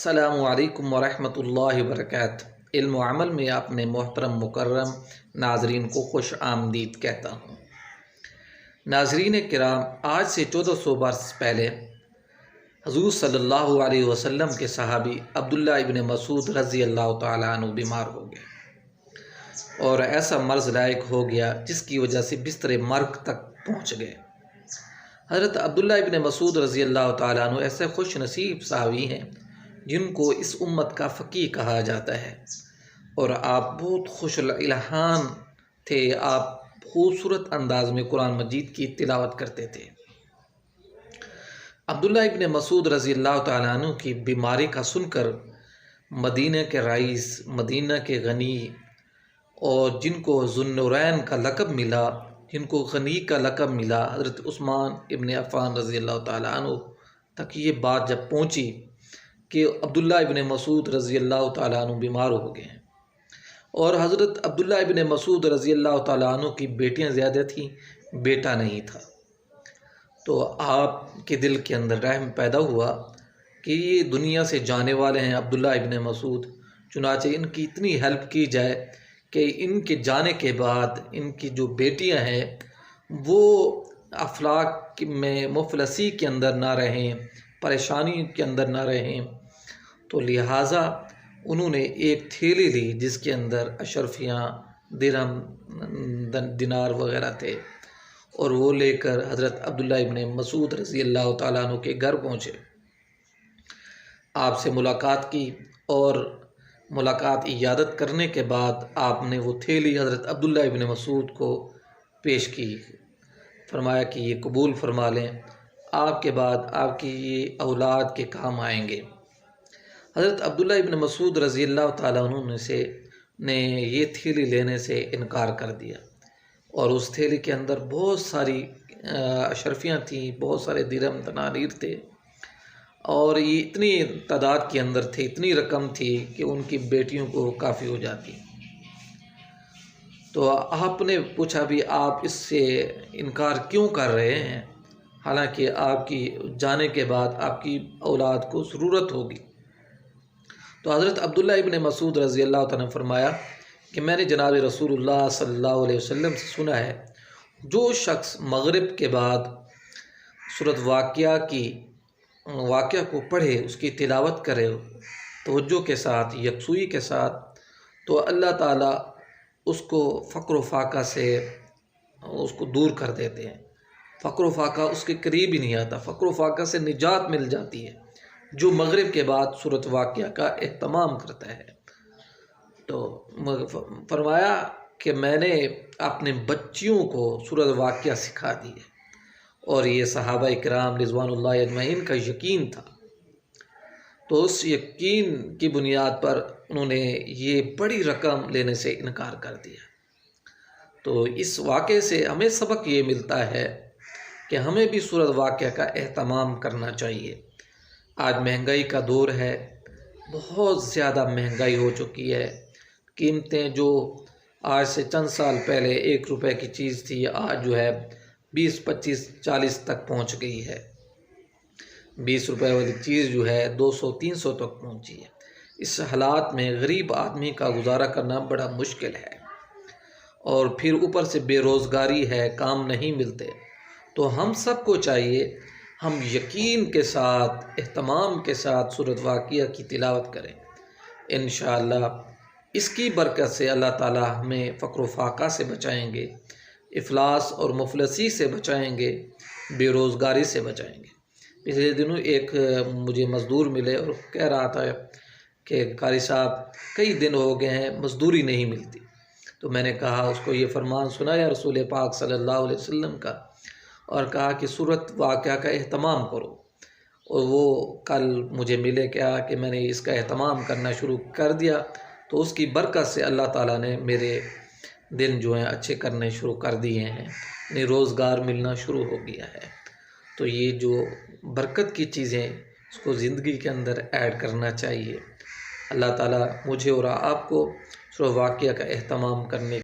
السلام علیکم ورحمۃ اللہ وبرکاتہ۔ علم و عمل میں اپنے محترم مکرم ناظرین کو خوش آمدید کہتا ہوں۔ ناظرین کرام، آج سے 1400 برس پہلے حضور صلی اللہ علیہ وسلم کے صحابی عبداللہ ابن مسعود رضی اللہ تعالیٰ عنہ بیمار ہو گئے اور ایسا مرض لائق ہو گیا جس کی وجہ سے بستر مرگ تک پہنچ گئے۔ حضرت عبداللہ ابن مسعود رضی اللہ تعالیٰ عنہ ایسے خوش نصیب صحابی ہیں جن کو اس امت کا فقیہ کہا جاتا ہے، اور آپ بہت خوش الالحان تھے۔ آپ خوبصورت انداز میں قرآن مجید کی تلاوت کرتے تھے۔ عبداللہ ابن مسعود رضی اللہ تعالیٰ عنہ کی بیماری کا سن کر مدینہ کے رئیس، مدینہ کے غنی، اور جن کو ذو النورین کا لقب ملا، جن کو غنی کا لقب ملا، حضرت عثمان ابن عفان رضی اللہ تعالیٰ عنہ تک یہ بات جب پہنچی کہ عبداللہ ابن مسعود رضی اللہ تعالیٰ عنہ بیمار ہو گئے ہیں، اور حضرت عبداللہ ابن مسعود رضی اللہ تعالیٰ عنہ کی بیٹیاں زیادہ تھیں، بیٹا نہیں تھا، تو آپ کے دل کے اندر رحم پیدا ہوا کہ یہ دنیا سے جانے والے ہیں عبداللہ ابن مسعود، چنانچہ ان کی اتنی ہیلپ کی جائے کہ ان کے جانے کے بعد ان کی جو بیٹیاں ہیں وہ افلاک میں مفلسی کے اندر نہ رہیں، پریشانی کے اندر نہ رہیں۔ تو لہٰذا انہوں نے ایک تھیلی لی جس کے اندر اشرفیاں، درہم، دینار وغیرہ تھے، اور وہ لے کر حضرت عبداللہ ابن مسعود رضی اللہ تعالیٰ عنہ کے گھر پہنچے، آپ سے ملاقات کی، اور ملاقات عیادت کرنے کے بعد آپ نے وہ تھیلی حضرت عبداللہ ابن مسعود کو پیش کی، فرمایا کہ یہ قبول فرما لیں، آپ کے بعد آپ کی یہ اولاد کے کام آئیں گے۔ حضرت عبداللہ ابن مسعود رضی اللہ تعالیٰ عنہ نے یہ تھیلی لینے سے انکار کر دیا، اور اس تھیلی کے اندر بہت ساری اشرفیاں تھیں، بہت سارے درہم دنانیر تھے، اور یہ اتنی تعداد کے اندر تھے، اتنی رقم تھی کہ ان کی بیٹیوں کو کافی ہو جاتی۔ تو آپ نے پوچھا بھی آپ اس سے انکار کیوں کر رہے ہیں، حالانکہ آپ کی جانے کے بعد آپ کی اولاد کو ضرورت ہوگی۔ تو حضرت عبداللہ ابن مسعود رضی اللہ تعالیٰ نے فرمایا کہ میں نے جناب رسول اللہ صلی اللہ علیہ وسلم سے سنا ہے، جو شخص مغرب کے بعد سورۃ واقعہ کو پڑھے، اس کی تلاوت کرے توجہ کے ساتھ، یکسوئی کے ساتھ، تو اللہ تعالیٰ اس کو فقر و فاقہ سے اس کو دور کر دیتے ہیں۔ فقر و فاقہ اس کے قریب ہی نہیں آتا، فقر و فاقہ سے نجات مل جاتی ہے جو مغرب کے بعد سورۃ واقعہ کا اہتمام کرتا ہے۔ تو فرمایا کہ میں نے اپنے بچیوں کو سورۃ واقعہ سکھا دی ہے، اور یہ صحابہ کرام رضوان اللہ اجمعین کا یقین تھا، تو اس یقین کی بنیاد پر انہوں نے یہ بڑی رقم لینے سے انکار کر دیا۔ تو اس واقعے سے ہمیں سبق یہ ملتا ہے کہ ہمیں بھی سورۃ واقعہ کا اہتمام کرنا چاہیے۔ آج مہنگائی کا دور ہے، بہت زیادہ مہنگائی ہو چکی ہے، قیمتیں جو آج سے چند سال پہلے 1 روپے کی چیز تھی، آج جو ہے 20، 25، 40 تک پہنچ گئی ہے۔ 20 روپے والی چیز جو ہے 200، 300 تک پہنچی ہے۔ اس حالات میں غریب آدمی کا گزارا کرنا بڑا مشکل ہے، اور پھر اوپر سے بے روزگاری ہے، کام نہیں ملتے۔ تو ہم سب کو چاہیے ہم یقین کے ساتھ، اہتمام کے ساتھ سورۃ واقعہ کی تلاوت کریں۔ انشاءاللہ اس کی برکت سے اللہ تعالیٰ ہمیں فقر و فاقہ سے بچائیں گے، افلاس اور مفلسی سے بچائیں گے، بے روزگاری سے بچائیں گے۔ پچھلے دنوں ایک مجھے مزدور ملے اور کہہ رہا تھا کہ قاری صاحب کئی دن ہو گئے ہیں مزدوری نہیں ملتی۔ تو میں نے کہا اس کو یہ فرمان سنا یا رسول پاک صلی اللہ علیہ وسلم کا، اور کہا کہ سورۃ واقعہ کا اہتمام کرو، اور وہ کل مجھے ملے کیا کہ میں نے اس کا اہتمام کرنا شروع کر دیا، تو اس کی برکت سے اللہ تعالیٰ نے میرے دن جو ہیں اچھے کرنے شروع کر دیے ہیں، یعنی روزگار ملنا شروع ہو گیا ہے۔ تو یہ جو برکت کی چیزیں اس کو زندگی کے اندر ایڈ کرنا چاہیے۔ اللہ تعالیٰ مجھے اور آپ کو سورۃ واقعہ کا اہتمام کرنے